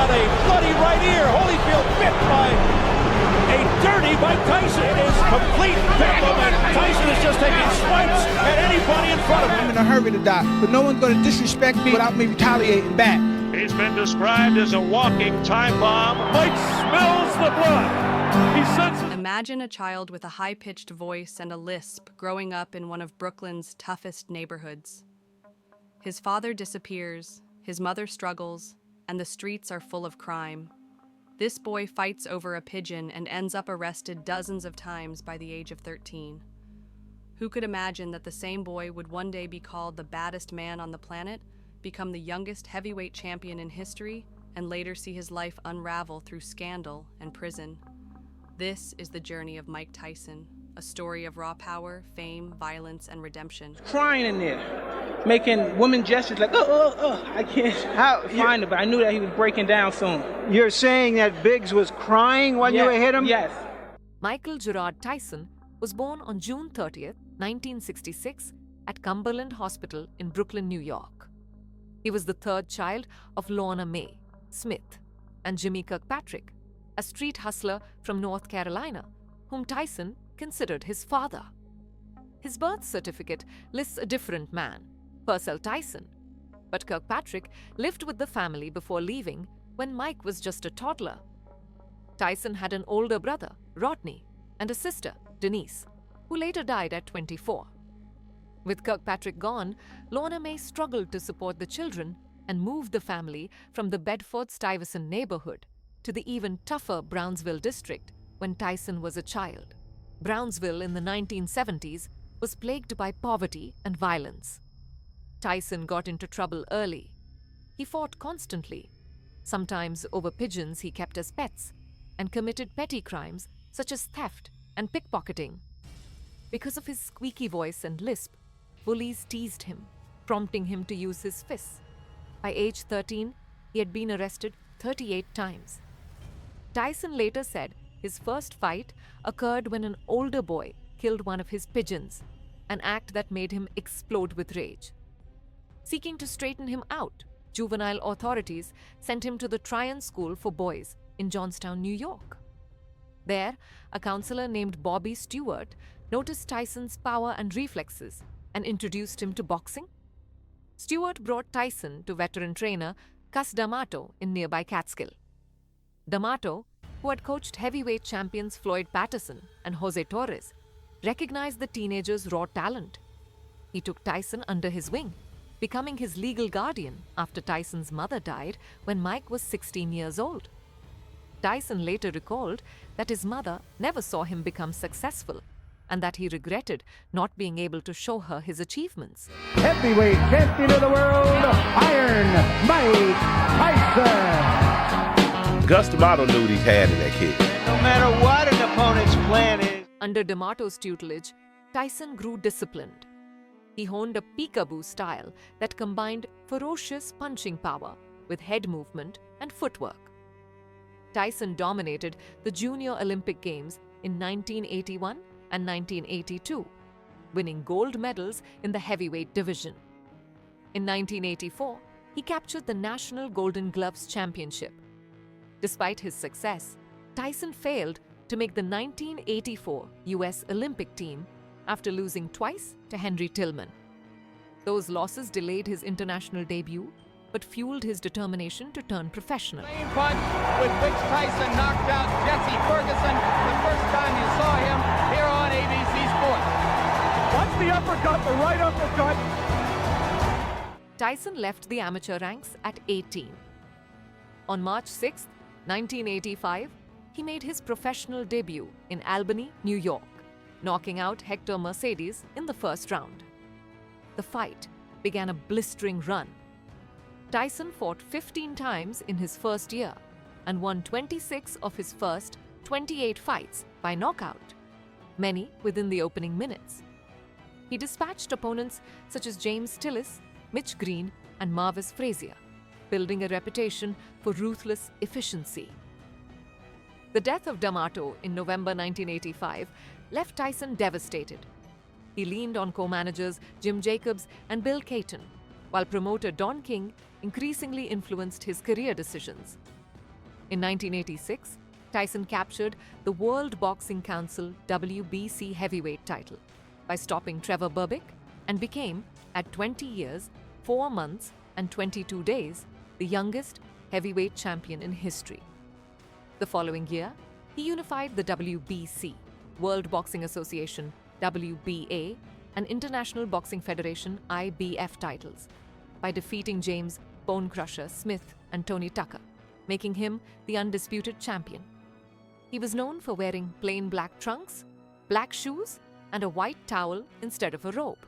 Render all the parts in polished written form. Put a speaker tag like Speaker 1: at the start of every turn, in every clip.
Speaker 1: got a bloody right ear. Holyfield bit by a dirty Mike Tyson. It is complete bedlam, and Tyson is just taking swipes at anybody in front of him.
Speaker 2: I'm in a hurry to die, but no one's going to disrespect me without me retaliating back.
Speaker 1: He's been described as a walking time bomb. Mike smells the blood. He senses.
Speaker 3: Imagine a child with a high-pitched voice and a lisp growing up in one of Brooklyn's toughest neighborhoods. His father disappears, his mother struggles, and the streets are full of crime. This boy fights over a pigeon and ends up arrested dozens of times by the age of 13. Who could imagine that the same boy would one day be called the baddest man on the planet, become the youngest heavyweight champion in history, and later see his life unravel through scandal and prison? This is the journey of Mike Tyson, a story of raw power, fame, violence, and redemption.
Speaker 2: Crying in there, making woman gestures like, I can't find it, but I knew that he was breaking down soon.
Speaker 4: You're saying that Biggs was crying when you hit him?
Speaker 2: Yes.
Speaker 5: Michael Gerard Tyson was born on June 30th, 1966, at Cumberland Hospital in Brooklyn, New York. He was the third child of Lorna Mae Smith and Jimmy Kirkpatrick, a street hustler from North Carolina, whom Tyson considered his father. His birth certificate lists a different man, Purcell Tyson, but Kirkpatrick lived with the family before leaving when Mike was just a toddler. Tyson had an older brother, Rodney, and a sister, Denise, who later died at 24. With Kirkpatrick gone, Lorna Mae struggled to support the children and moved the family from the Bedford-Stuyvesant neighborhood to the even tougher Brownsville district when Tyson was a child. Brownsville in the 1970s was plagued by poverty and violence. Tyson got into trouble early. He fought constantly, sometimes over pigeons he kept as pets, and committed petty crimes such as theft and pickpocketing. Because of his squeaky voice and lisp, bullies teased him, prompting him to use his fists. By age 13, he had been arrested 38 times. Tyson later said his first fight occurred when an older boy killed one of his pigeons, an act that made him explode with rage. Seeking to straighten him out, juvenile authorities sent him to the Tryon School for Boys in Johnstown, New York. There, a counselor named Bobby Stewart noticed Tyson's power and reflexes and introduced him to boxing. Stewart brought Tyson to veteran trainer Cus D'Amato in nearby Catskill. D'Amato, who had coached heavyweight champions Floyd Patterson and Jose Torres, recognized the teenager's raw talent. He took Tyson under his wing, becoming his legal guardian after Tyson's mother died when Mike was 16 years old. Tyson later recalled that his mother never saw him become successful and that he regretted not being able to show her his achievements.
Speaker 4: Heavyweight champion of the world, Iron Mike Tyson.
Speaker 6: Cus D'Amato knew what he had in that kid.
Speaker 4: No matter what an opponent's plan is.
Speaker 5: Under D'Amato's tutelage, Tyson grew disciplined. He honed a peekaboo style that combined ferocious punching power with head movement and footwork. Tyson dominated the Junior Olympic Games in 1981 and 1982, winning gold medals in the heavyweight division. In 1984, he captured the National Golden Gloves Championship. Despite his success, Tyson failed to make the 1984 US Olympic team after losing twice to Henry Tillman. Those losses delayed his international debut, but fueled his determination to turn professional.
Speaker 7: Same punch with which Tyson knocked out Jesse Ferguson the first time you saw him here on ABC Sports.
Speaker 1: Watch the uppercut, the right uppercut.
Speaker 5: Tyson left the amateur ranks at 18. On March 6, 1985, he made his professional debut in Albany, New York, knocking out Hector Mercedes in the first round. The fight began a blistering run. Tyson fought 15 times in his first year and won 26 of his first 28 fights by knockout, many within the opening minutes. He dispatched opponents such as James Tillis, Mitch Green, and Marvis Frazier, building a reputation for ruthless efficiency. The death of D'Amato in November 1985 left Tyson devastated. He leaned on co-managers Jim Jacobs and Bill Caton, while promoter Don King increasingly influenced his career decisions. In 1986, Tyson captured the World Boxing Council WBC heavyweight title by stopping Trevor Berbick and became, at 20 years, 4 months and 22 days, the youngest heavyweight champion in history. The following year, he unified the WBC, World Boxing Association WBA, and International Boxing Federation IBF titles by defeating James Bone Crusher Smith and Tony Tucker, making him the undisputed champion. He was known for wearing plain black trunks, black shoes, and a white towel instead of a robe,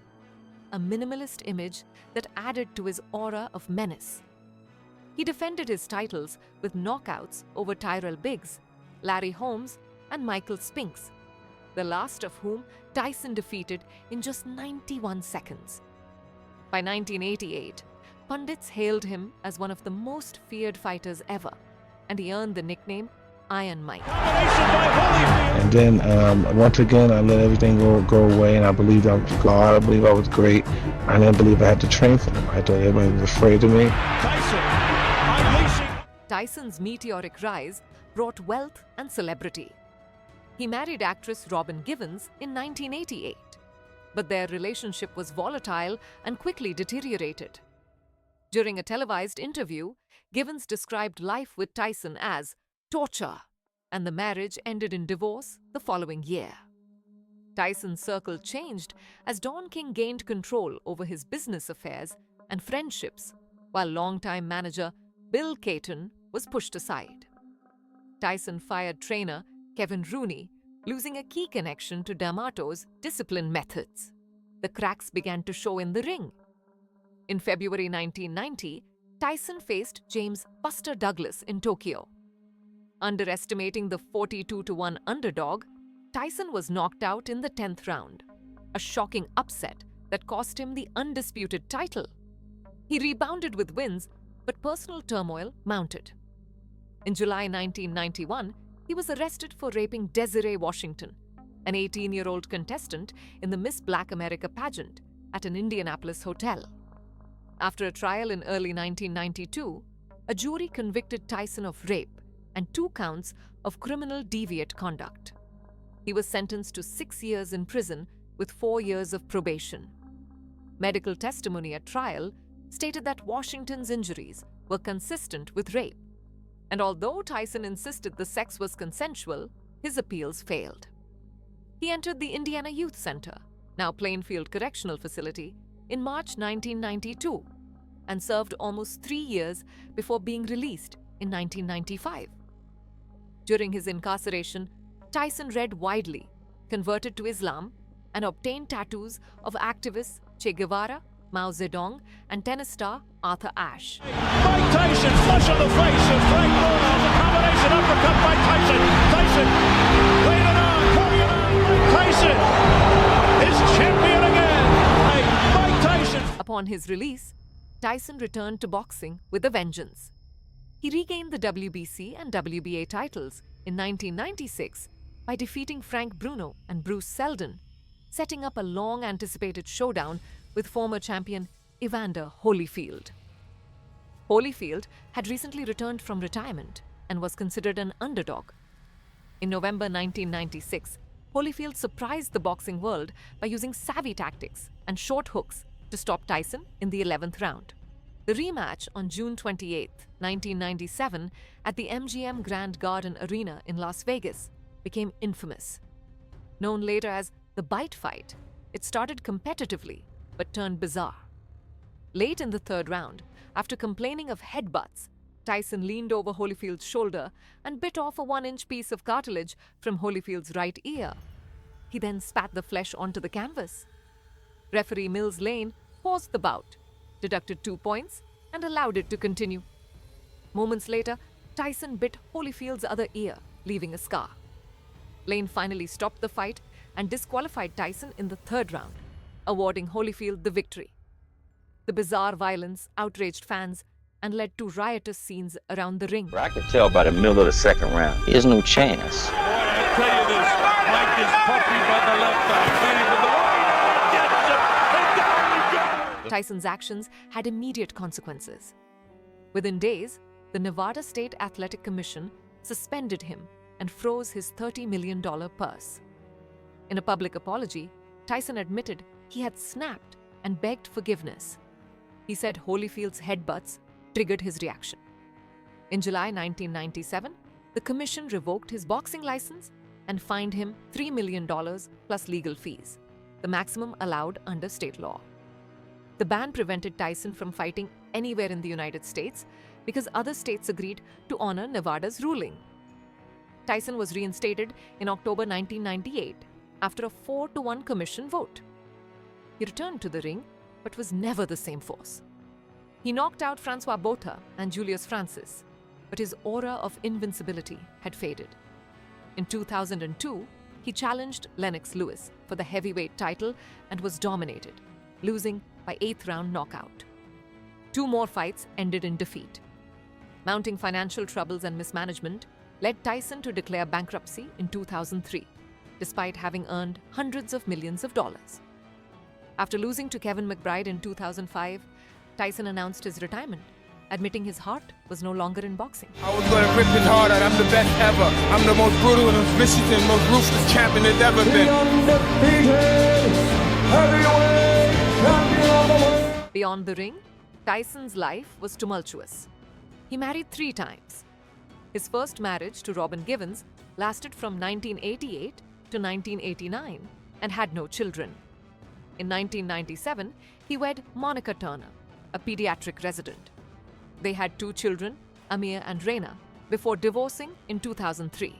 Speaker 5: a minimalist image that added to his aura of menace. He defended his titles with knockouts over Tyrell Biggs, Larry Holmes, and Michael Spinks, the last of whom Tyson defeated in just 91 seconds. By 1988, pundits hailed him as one of the most feared fighters ever, and he earned the nickname Iron Mike.
Speaker 8: And then once again, I let everything go away, and I believed I was God. I believed I was great. I didn't believe I had to train for them. I thought everybody was afraid of me.
Speaker 5: Tyson's meteoric rise brought wealth and celebrity. He married actress Robin Givens in 1988, but their relationship was volatile and quickly deteriorated. During a televised interview, Givens described life with Tyson as torture, and the marriage ended in divorce the following year. Tyson's circle changed as Don King gained control over his business affairs and friendships, while longtime manager Bill Caton was pushed aside. Tyson fired trainer Kevin Rooney, losing a key connection to D'Amato's discipline methods. The cracks began to show in the ring. In February 1990, Tyson faced James Buster Douglas in Tokyo. Underestimating the 42-1 underdog, Tyson was knocked out in the 10th round, a shocking upset that cost him the undisputed title. He rebounded with wins, but personal turmoil mounted. In July 1991, he was arrested for raping Desiree Washington, an 18-year-old contestant in the Miss Black America pageant at an Indianapolis hotel. After a trial in early 1992, a jury convicted Tyson of rape and 2 counts of criminal deviant conduct. He was sentenced to 6 years in prison with 4 years of probation. Medical testimony at trial stated that Washington's injuries were consistent with rape, and although Tyson insisted the sex was consensual, his appeals failed. He entered the Indiana Youth Center, now Plainfield Correctional Facility, in March 1992 and served almost 3 years before being released in 1995. During his incarceration, Tyson read widely, converted to Islam, and obtained tattoos of activists Che Guevara, Mao Zedong, and tennis star Arthur Ashe.
Speaker 1: Mike Tyson, flush on the face of Frank Rollins, a combination uppercut by Tyson. Tyson, laid it on, putting it on. Mike Tyson is champion again. Mike Tyson.
Speaker 5: Upon his release, Tyson returned to boxing with a vengeance. He regained the WBC and WBA titles in 1996 by defeating Frank Bruno and Bruce Seldon, setting up a long-anticipated showdown with former champion Evander Holyfield. Holyfield had recently returned from retirement and was considered an underdog. In November 1996, Holyfield surprised the boxing world by using savvy tactics and short hooks to stop Tyson in the 11th round. The rematch on June 28, 1997, at the MGM Grand Garden Arena in Las Vegas became infamous. Known later as the Bite Fight, it started competitively but turned bizarre. Late in the 3rd round, after complaining of headbutts, Tyson leaned over Holyfield's shoulder and bit off a 1-inch piece of cartilage from Holyfield's right ear. He then spat the flesh onto the canvas. Referee Mills Lane paused the bout, deducted 2 points, and allowed it to continue. Moments later, Tyson bit Holyfield's other ear, leaving a scar. Lane finally stopped the fight and disqualified Tyson in the 3rd round, awarding Holyfield the victory. The bizarre violence outraged fans and led to riotous scenes around the ring.
Speaker 9: I could tell by the middle of the 2nd round, there's no chance.
Speaker 1: Boy, I tell you this, Mike is pumping by the left side, leading with the right, gets him, and down he goes.
Speaker 5: Tyson's actions had immediate consequences. Within days, the Nevada State Athletic Commission suspended him and froze his $30 million purse. In a public apology, Tyson admitted he had snapped and begged forgiveness. He said Holyfield's headbutts triggered his reaction. In July 1997, the commission revoked his boxing license and fined him $3 million plus legal fees, the maximum allowed under state law. The ban prevented Tyson from fighting anywhere in the United States because other states agreed to honor Nevada's ruling. Tyson was reinstated in October 1998 after a 4-1 commission vote. He returned to the ring, but was never the same force. He knocked out Francois Botha and Julius Francis, but his aura of invincibility had faded. In 2002, he challenged Lennox Lewis for the heavyweight title and was dominated, losing by 8th round knockout. 2 more fights ended in defeat. Mounting financial troubles and mismanagement led Tyson to declare bankruptcy in 2003, despite having earned hundreds of millions of dollars. After losing to Kevin McBride in 2005, Tyson announced his retirement, admitting his heart was no longer in boxing.
Speaker 10: I was going to rip his heart out. I'm the best ever. I'm the most brutal and most vicious and most ruthless champion there's ever been.
Speaker 5: Beyond the ring, Tyson's life was tumultuous. He married 3 times. His first marriage to Robin Givens lasted from 1988 to 1989 and had no children. In 1997, he wed Monica Turner, a pediatric resident. They had 2 children, Amir and Reina, before divorcing in 2003.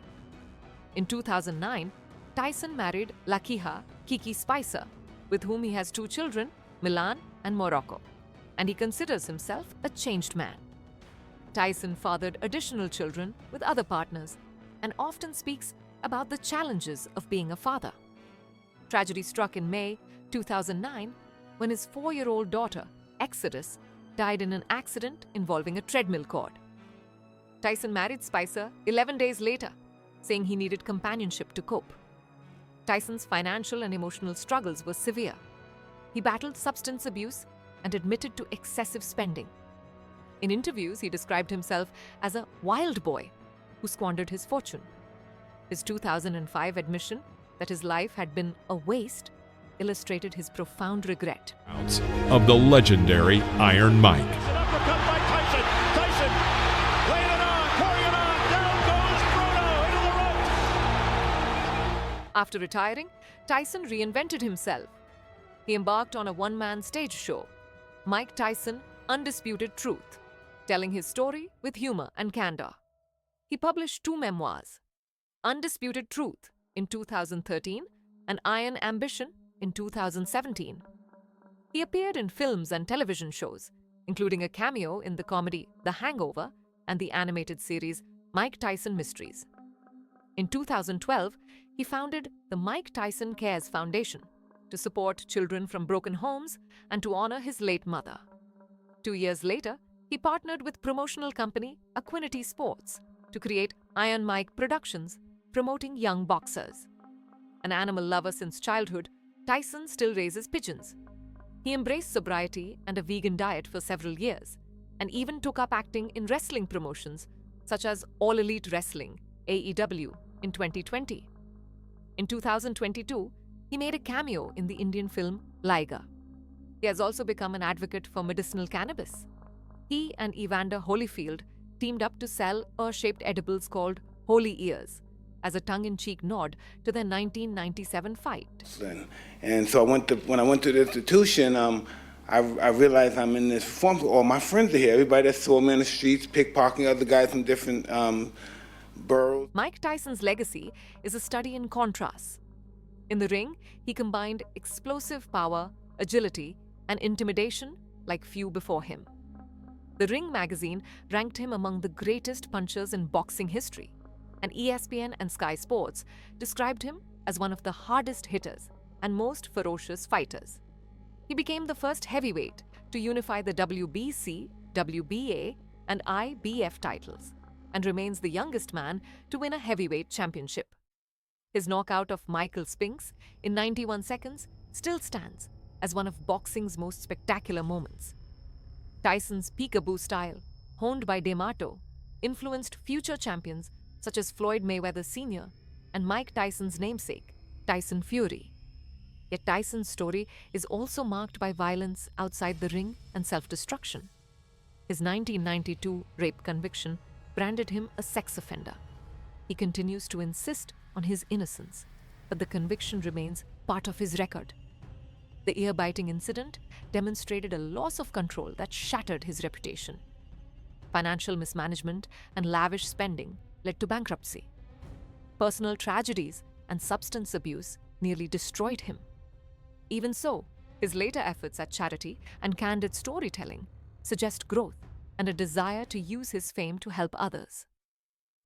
Speaker 5: In 2009, Tyson married Lakiha Kiki Spicer, with whom he has 2 children, Milan and Morocco, and he considers himself a changed man. Tyson fathered additional children with other partners and often speaks about the challenges of being a father. Tragedy struck in May 2009 when his 4-year-old daughter, Exodus, died in an accident involving a treadmill cord. Tyson married Spicer 11 days later, saying he needed companionship to cope. Tyson's financial and emotional struggles were severe. He battled substance abuse and admitted to excessive spending. In interviews, he described himself as a wild boy who squandered his fortune. His 2005 admission that his life had been a waste illustrated his profound regret.
Speaker 1: Of the legendary Iron Mike. An uppercut by Tyson. Tyson laying it on, pouring it on. Down goes Bruno into the ropes.
Speaker 5: After retiring, Tyson reinvented himself. He embarked on a one-man stage show, Mike Tyson, Undisputed Truth, telling his story with humor and candor. He published 2 memoirs, Undisputed Truth in 2013 and Iron Ambition in 2017. He appeared in films and television shows, including a cameo in the comedy The Hangover and the animated series Mike Tyson Mysteries. In 2012, he founded the Mike Tyson Cares Foundation to support children from broken homes and to honor his late mother. 2 years later, he partnered with promotional company Aquinity Sports to create Iron Mike Productions, promoting young boxers. An animal lover since childhood, Tyson still raises pigeons. He embraced sobriety and a vegan diet for several years, and even took up acting in wrestling promotions such as All Elite Wrestling, AEW, in 2020. In 2022, he made a cameo in the Indian film Liger. He has also become an advocate for medicinal cannabis. He and Evander Holyfield teamed up to sell ear-shaped edibles called Holy Ears as a tongue-in-cheek nod to their 1997 fight.
Speaker 6: And so when I went to the institution, I realized I'm in this form. All my friends are here. Everybody that saw me on the streets, pickpocketing other guys from different boroughs.
Speaker 5: Mike Tyson's legacy is a study in contrasts. In the ring, he combined explosive power, agility, and intimidation like few before him. The Ring magazine ranked him among the greatest punchers in boxing history, and ESPN and Sky Sports described him as one of the hardest hitters and most ferocious fighters. He became the first heavyweight to unify the WBC, WBA, and IBF titles, and remains the youngest man to win a heavyweight championship. His knockout of Michael Spinks in 91 seconds still stands as one of boxing's most spectacular moments. Tyson's peekaboo style, honed by D'Amato, influenced future champions such as Floyd Mayweather Sr. and Mike Tyson's namesake, Tyson Fury. Yet Tyson's story is also marked by violence outside the ring and self-destruction. His 1992 rape conviction branded him a sex offender. He continues to insist on his innocence, but the conviction remains part of his record. The ear-biting incident demonstrated a loss of control that shattered his reputation. Financial mismanagement and lavish spending led to bankruptcy. Personal tragedies and substance abuse nearly destroyed him. Even so, his later efforts at charity and candid storytelling suggest growth and a desire to use his fame to help others.